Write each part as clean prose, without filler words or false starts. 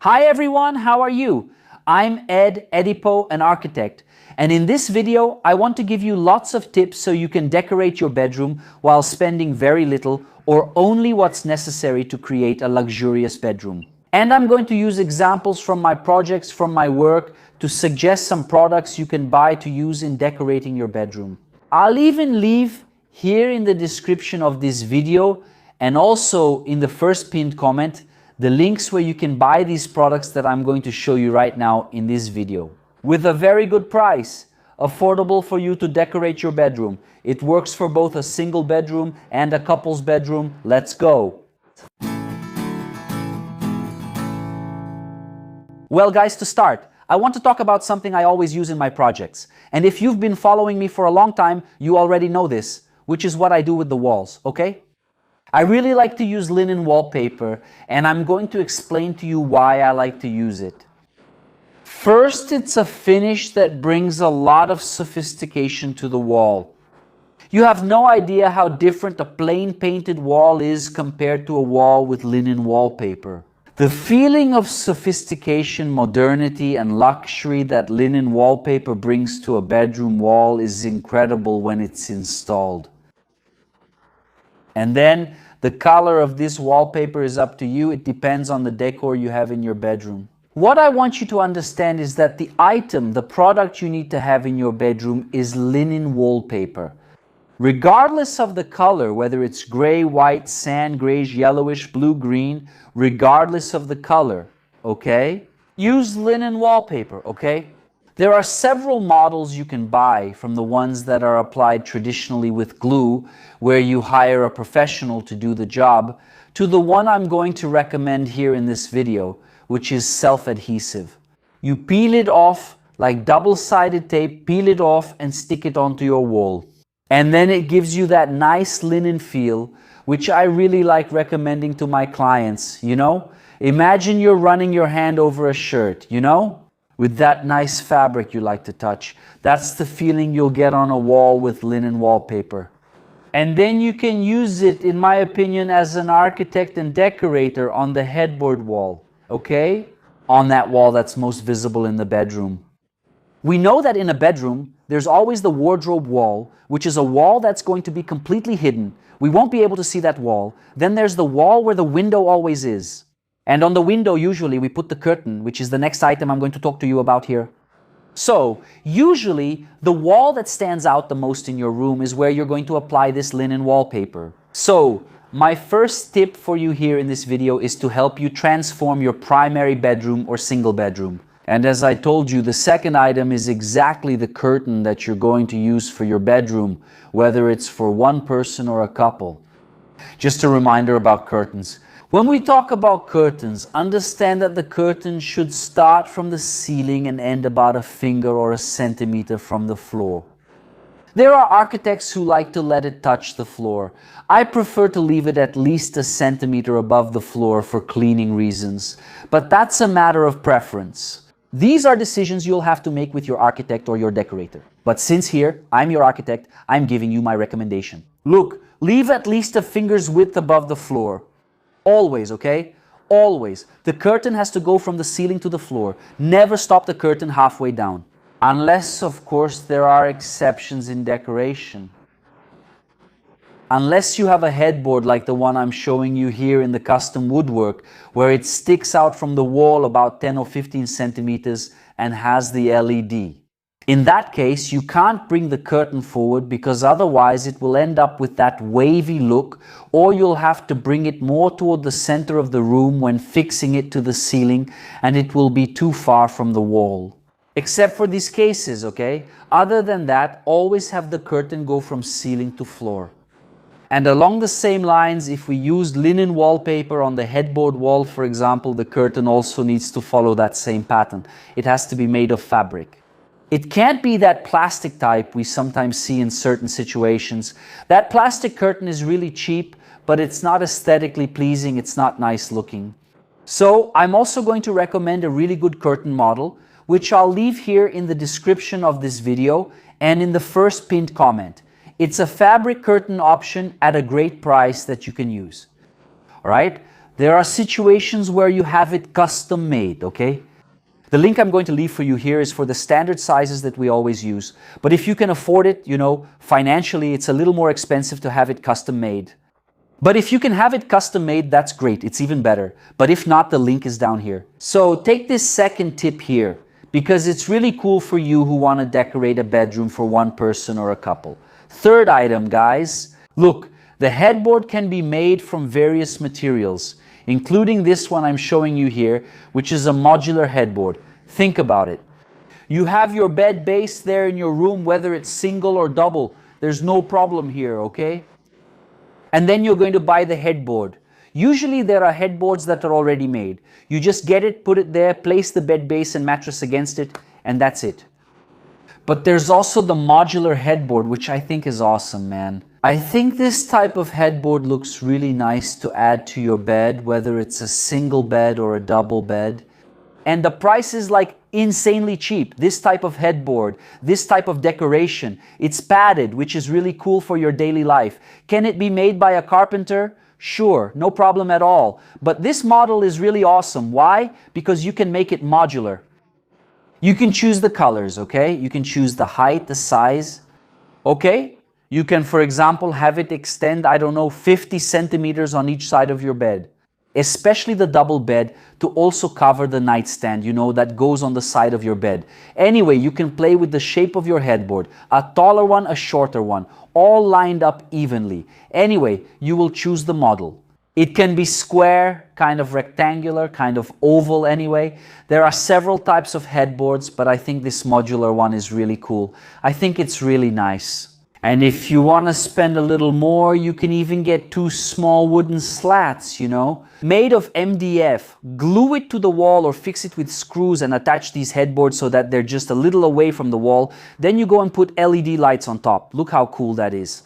Hi everyone, how are you? I'm Ed Edipo, an architect, and in this video I want to give you lots of tips so you can decorate your bedroom while spending very little or only what's necessary to create a luxurious bedroom. And I'm going to use examples from my projects, from my work, to suggest some products you can buy to use in decorating your bedroom. I'll even leave here in the description of this video and also in the first pinned comment the links where you can buy these products that I'm going to show you right now in this video. With a very good price, affordable for you to decorate your bedroom. It works for both a single bedroom and a couple's bedroom. Let's go! Well guys, to start, I want to talk about something I always use in my projects. And if you've been following me for a long time, you already know this, which is what I do with the walls, okay? I really like to use linen wallpaper, and I'm going to explain to you why I like to use it. First, it's a finish that brings a lot of sophistication to the wall. You have no idea how different a plain painted wall is compared to a wall with linen wallpaper. The feeling of sophistication, modernity, and luxury that linen wallpaper brings to a bedroom wall is incredible when it's installed. And then the color of this wallpaper is up to you. It depends on the decor you have in your bedroom. What I want you to understand is that the item, the product you need to have in your bedroom is linen wallpaper. Regardless of the color, whether it's gray, white, sand, grayish, yellowish, blue, green, regardless of the color, okay? Use linen wallpaper, okay? There are several models you can buy, from the ones that are applied traditionally with glue, where you hire a professional to do the job, to the one I'm going to recommend here in this video, which is self-adhesive. You peel it off like double-sided tape, peel it off and stick it onto your wall. And then it gives you that nice linen feel, which I really like recommending to my clients, you know? Imagine you're running your hand over a shirt, you know? With that nice fabric you like to touch. That's the feeling you'll get on a wall with linen wallpaper. And then you can use it, in my opinion, as an architect and decorator on the headboard wall, okay? On that wall that's most visible in the bedroom. We know that in a bedroom, there's always the wardrobe wall, which is a wall that's going to be completely hidden. We won't be able to see that wall. Then there's the wall where the window always is. And on the window, usually, we put the curtain, which is the next item I'm going to talk to you about here. So, usually, the wall that stands out the most in your room is where you're going to apply this linen wallpaper. So, my first tip for you here in this video is to help you transform your primary bedroom or single bedroom. And as I told you, the second item is exactly the curtain that you're going to use for your bedroom, whether it's for one person or a couple. Just a reminder about curtains. When we talk about curtains, understand that the curtain should start from the ceiling and end about a finger or a centimeter from the floor. There are architects who like to let it touch the floor. I prefer to leave it at least a centimeter above the floor for cleaning reasons, but that's a matter of preference. These are decisions you'll have to make with your architect or your decorator. But since here, I'm your architect, I'm giving you my recommendation. Look, leave at least a finger's width above the floor. Always, okay? Always. The curtain has to go from the ceiling to the floor. Never stop the curtain halfway down. Unless, of course, there are exceptions in decoration. Unless you have a headboard like the one I'm showing you here in the custom woodwork, where it sticks out from the wall about 10 or 15 centimeters and has the LED. In that case, you can't bring the curtain forward because otherwise it will end up with that wavy look, or you'll have to bring it more toward the center of the room when fixing it to the ceiling, and it will be too far from the wall. Except for these cases, okay? Other than that, always have the curtain go from ceiling to floor. And along the same lines, if we use linen wallpaper on the headboard wall, for example, the curtain also needs to follow that same pattern. It has to be made of fabric. It can't be that plastic type we sometimes see in certain situations. That plastic curtain is really cheap, but it's not aesthetically pleasing, it's not nice looking. So I'm also going to recommend a really good curtain model, which I'll leave here in the description of this video and in the first pinned comment. It's a fabric curtain option at a great price that you can use. All right? There are situations where you have it custom made, okay? The link I'm going to leave for you here is for the standard sizes that we always use. But if you can afford it, financially, it's a little more expensive to have it custom made. But if you can have it custom made, that's great. It's even better. But if not, the link is down here. So take this second tip here, because it's really cool for you who want to decorate a bedroom for one person or a couple. Third item, guys. Look, the headboard can be made from various materials, including this one I'm showing you here, which is a modular headboard. Think about it. You have your bed base there in your room, whether it's single or double. There's no problem here, okay? And then you're going to buy the headboard. Usually there are headboards that are already made. You just get it, put it there, place the bed base and mattress against it, and that's it. But there's also the modular headboard, which I think is awesome, man. I think this type of headboard looks really nice to add to your bed, whether it's a single bed or a double bed. And the price is like insanely cheap. This type of headboard, this type of decoration, it's padded, which is really cool for your daily life. Can it be made by a carpenter? Sure, no problem at all. But this model is really awesome. Why? Because you can make it modular. You can choose the colors, okay? You can choose the height, the size, okay? You can, for example, have it extend, 50 centimeters on each side of your bed. Especially the double bed, to also cover the nightstand, that goes on the side of your bed. Anyway, you can play with the shape of your headboard, a taller one, a shorter one, all lined up evenly. Anyway, you will choose the model. It can be square, kind of rectangular, kind of oval anyway. There are several types of headboards, but I think this modular one is really cool. I think it's really nice. And if you want to spend a little more, you can even get 2 small wooden slats, made of MDF. Glue it to the wall or fix it with screws and attach these headboards so that they're just a little away from the wall. Then you go and put LED lights on top. Look how cool that is.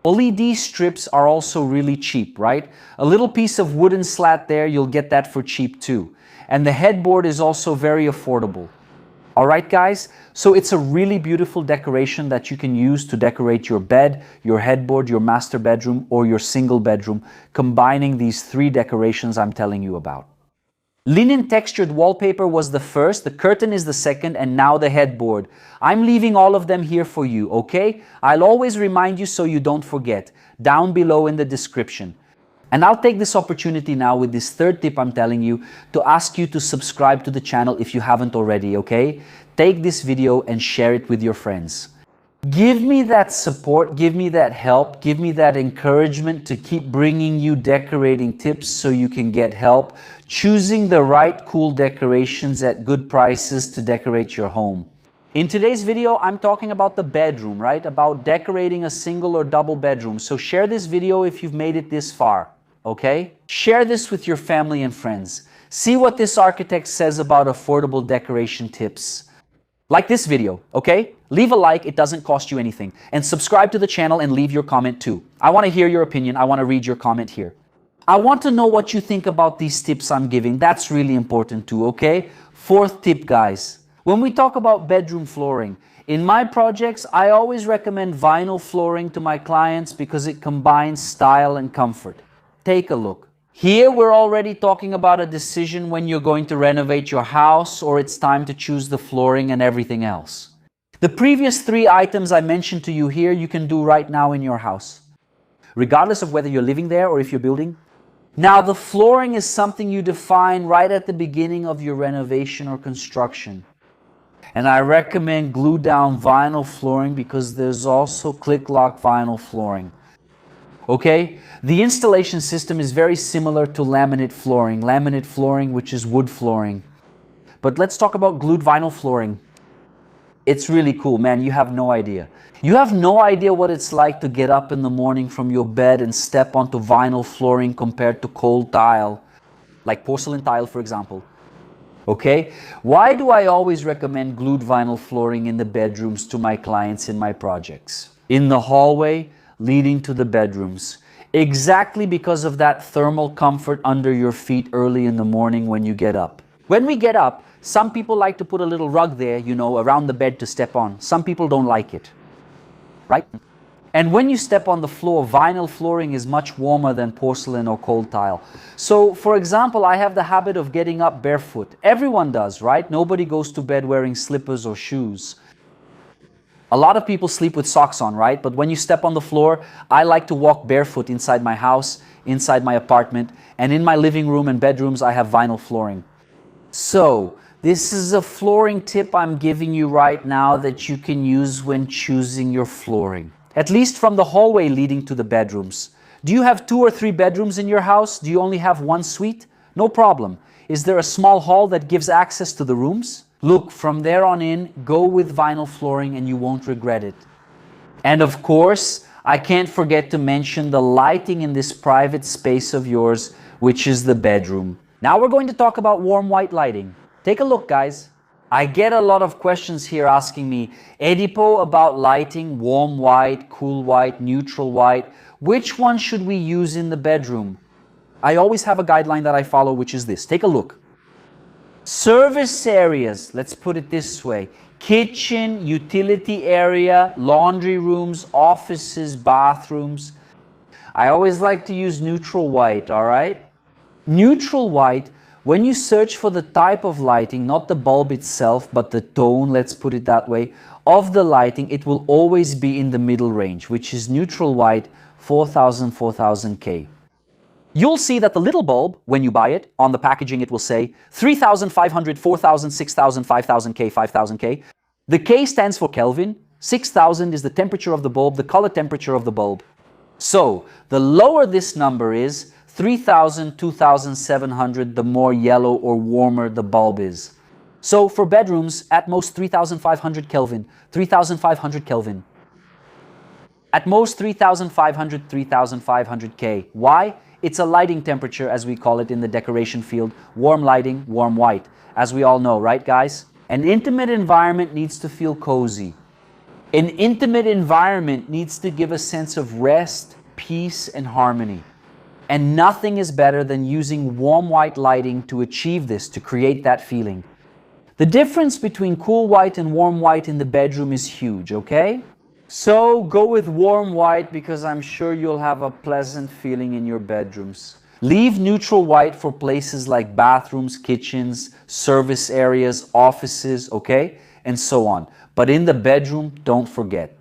LED strips are also really cheap, right? A little piece of wooden slat there, you'll get that for cheap too. And the headboard is also very affordable. Alright guys, so it's a really beautiful decoration that you can use to decorate your bed, your headboard, your master bedroom, or your single bedroom, combining these 3 decorations I'm telling you about. Linen textured wallpaper was the first, the curtain is the second, and now the headboard. I'm leaving all of them here for you, okay? I'll always remind you so you don't forget, down below in the description. And I'll take this opportunity now with this third tip I'm telling you to ask you to subscribe to the channel if you haven't already, okay? Take this video and share it with your friends. Give me that support, give me that help, give me that encouragement to keep bringing you decorating tips so you can get help, choosing the right cool decorations at good prices to decorate your home. In today's video, I'm talking about the bedroom, right? About decorating a single or double bedroom. So share this video if you've made it this far. Okay? Share this with your family and friends. See what this architect says about affordable decoration tips. Like this video, okay? Leave a like, it doesn't cost you anything. And subscribe to the channel and leave your comment too. I want to hear your opinion, I want to read your comment here. I want to know what you think about these tips I'm giving. That's really important too, okay? 4th tip, guys. When we talk about bedroom flooring, in my projects, I always recommend vinyl flooring to my clients because it combines style and comfort. Take a look. Here we're already talking about a decision when you're going to renovate your house or it's time to choose the flooring and everything else. The previous 3 items I mentioned to you here, you can do right now in your house, regardless of whether you're living there or if you're building. Now, the flooring is something you define right at the beginning of your renovation or construction. And I recommend glue down vinyl flooring because there's also click-lock vinyl flooring. Okay? The installation system is very similar to laminate flooring, which is wood flooring. But let's talk about glued vinyl flooring. It's really cool, man. You have no idea. You have no idea what it's like to get up in the morning from your bed and step onto vinyl flooring compared to cold tile, like porcelain tile, for example. Okay? Why do I always recommend glued vinyl flooring in the bedrooms to my clients in my projects? In the hallway leading to the bedrooms. Exactly because of that thermal comfort under your feet early in the morning when you get up. When we get up, some people like to put a little rug there, around the bed to step on. Some people don't like it, right? And when you step on the floor, vinyl flooring is much warmer than porcelain or cold tile. So, for example, I have the habit of getting up barefoot. Everyone does, right? Nobody goes to bed wearing slippers or shoes. A lot of people sleep with socks on, right? But when you step on the floor, I like to walk barefoot inside my house, inside my apartment, and in my living room and bedrooms, I have vinyl flooring. So, this is a flooring tip I'm giving you right now that you can use when choosing your flooring. At least from the hallway leading to the bedrooms. Do you have 2 or 3 bedrooms in your house? Do you only have 1 suite? No problem. Is there a small hall that gives access to the rooms? Look, from there on in, go with vinyl flooring and you won't regret it. And of course, I can't forget to mention the lighting in this private space of yours, which is the bedroom. Now we're going to talk about warm white lighting. Take a look, guys. I get a lot of questions here asking me, Edipo, about lighting, warm white, cool white, neutral white. Which one should we use in the bedroom? I always have a guideline that I follow, which is this. Take a look. Service areas, let's put it this way. Kitchen, utility area, laundry rooms, offices, bathrooms. I always like to use neutral white, all right? Neutral white, when you search for the type of lighting, not the bulb itself, but the tone, let's put it that way, of the lighting, it will always be in the middle range, which is neutral white, 4000, 4000K. You'll see that the little bulb, when you buy it, on the packaging it will say 3500, 4000, 6000, 5000K, 5000K. The K stands for Kelvin, 6000 is the temperature of the bulb, the color temperature of the bulb. So, the lower this number is, 3000, 2700, the more yellow or warmer the bulb is. So, for bedrooms, at most 3500 Kelvin, 3500 Kelvin. At most 3500, 3500K. Why? It's a lighting temperature, as we call it in the decoration field. Warm lighting, warm white. As we all know, right guys? An intimate environment needs to feel cozy. An intimate environment needs to give a sense of rest, peace, and harmony. And nothing is better than using warm white lighting to achieve this, to create that feeling. The difference between cool white and warm white in the bedroom is huge, okay? So go with warm white because I'm sure you'll have a pleasant feeling in your bedrooms. Leave neutral white for places like bathrooms, kitchens, service areas, offices, okay? And so on. But in the bedroom, don't forget.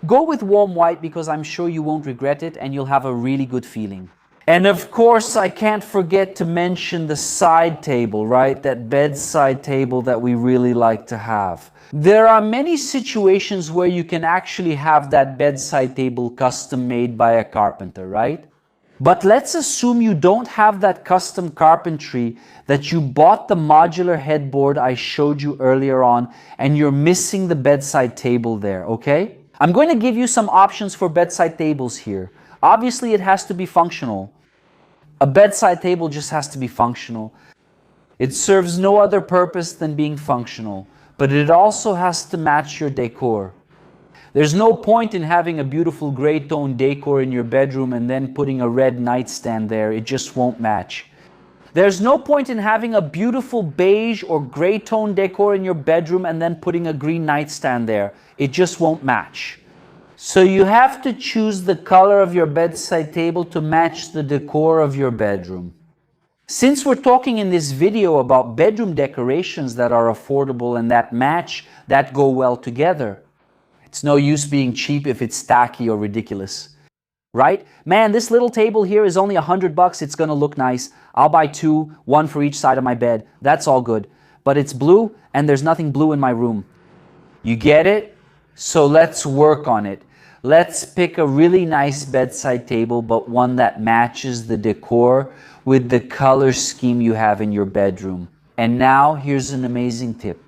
Go with warm white because I'm sure you won't regret it and you'll have a really good feeling. And of course, I can't forget to mention the side table, right? That bedside table that we really like to have. There are many situations where you can actually have that bedside table custom made by a carpenter, right? But let's assume you don't have that custom carpentry, that you bought the modular headboard I showed you earlier on, and you're missing the bedside table there, okay? I'm going to give you some options for bedside tables here. Obviously, it has to be functional. A bedside table just has to be functional. It serves no other purpose than being functional, but it also has to match your decor. There's no point in having a beautiful gray tone decor in your bedroom and then putting a red nightstand there. It just won't match. There's no point in having a beautiful beige or gray tone decor in your bedroom and then putting a green nightstand there. It just won't match. So you have to choose the color of your bedside table to match the decor of your bedroom. Since we're talking in this video about bedroom decorations that are affordable and that match, that go well together, it's no use being cheap if it's tacky or ridiculous. Right? Man, this little table here is only $100. It's gonna look nice. I'll buy 2, 1 for each side of my bed. That's all good. But it's blue and there's nothing blue in my room. You get it? So let's work on it. Let's pick a really nice bedside table, but one that matches the decor with the color scheme you have in your bedroom. And now, here's an amazing tip.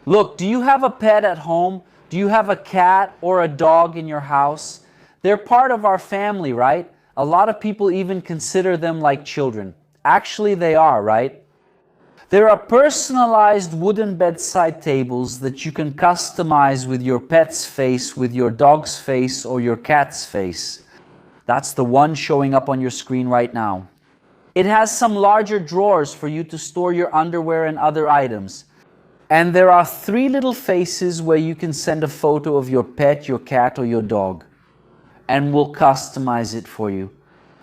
Look, do you have a pet at home? Do you have a cat or a dog in your house? They're part of our family, right? A lot of people even consider them like children. Actually, they are, right? There are personalized wooden bedside tables that you can customize with your pet's face, with your dog's face, or your cat's face. That's the one showing up on your screen right now. It has some larger drawers for you to store your underwear and other items. And there are 3 little faces where you can send a photo of your pet, your cat, or your dog. and we'll customize it for you.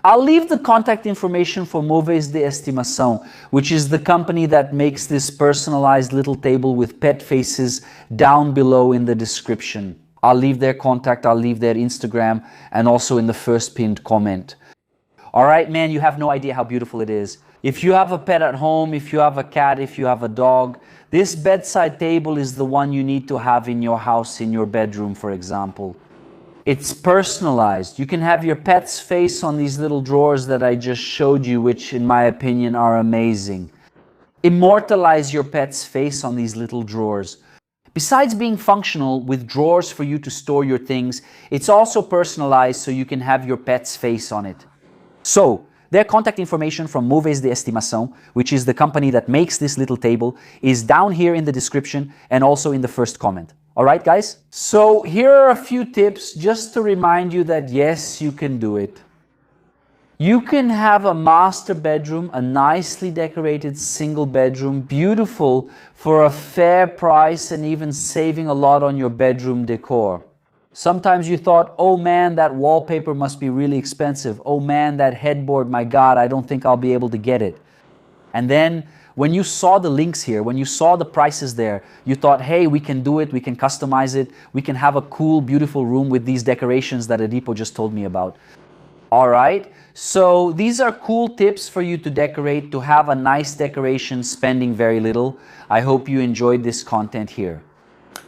I'll leave the contact information for Móveis de Estimação, which is the company that makes this personalized little table with pet faces, down below in the description. I'll leave their contact, I'll leave their Instagram, and also in the first pinned comment. All right, man, you have no idea how beautiful it is. If you have a pet at home, if you have a cat, if you have a dog, this bedside table is the one you need to have in your house, in your bedroom, for example. It's personalized. You can have your pet's face on these little drawers that I just showed you, which in my opinion are amazing. Immortalize your pet's face on these little drawers. Besides being functional with drawers for you to store your things, it's also personalized so you can have your pet's face on it. So, their contact information from Móveis de Estimação, which is the company that makes this little table, is down here in the description and also in the first comment. Alright guys? So here are a few tips just to remind you that yes, you can do it. You can have a master bedroom, a nicely decorated single bedroom, beautiful, for a fair price and even saving a lot on your bedroom decor. Sometimes you thought, oh man, that wallpaper must be really expensive. Oh man, that headboard, my God, I don't think I'll be able to get it. And then when you saw the links here, when you saw the prices there, you thought, hey, we can do it, we can customize it, we can have a cool, beautiful room with these decorations that Edipo just told me about. All right, so these are cool tips for you to decorate, to have a nice decoration, spending very little. I hope you enjoyed this content here.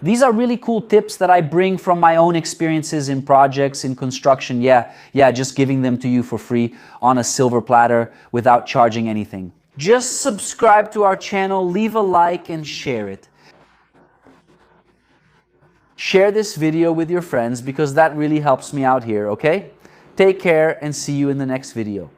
These are really cool tips that I bring from my own experiences in projects, in construction. Yeah, just giving them to you for free on a silver platter without charging anything. Just subscribe to our channel, leave a like and share it. Share this video with your friends because that really helps me out here, okay? Take care and see you in the next video.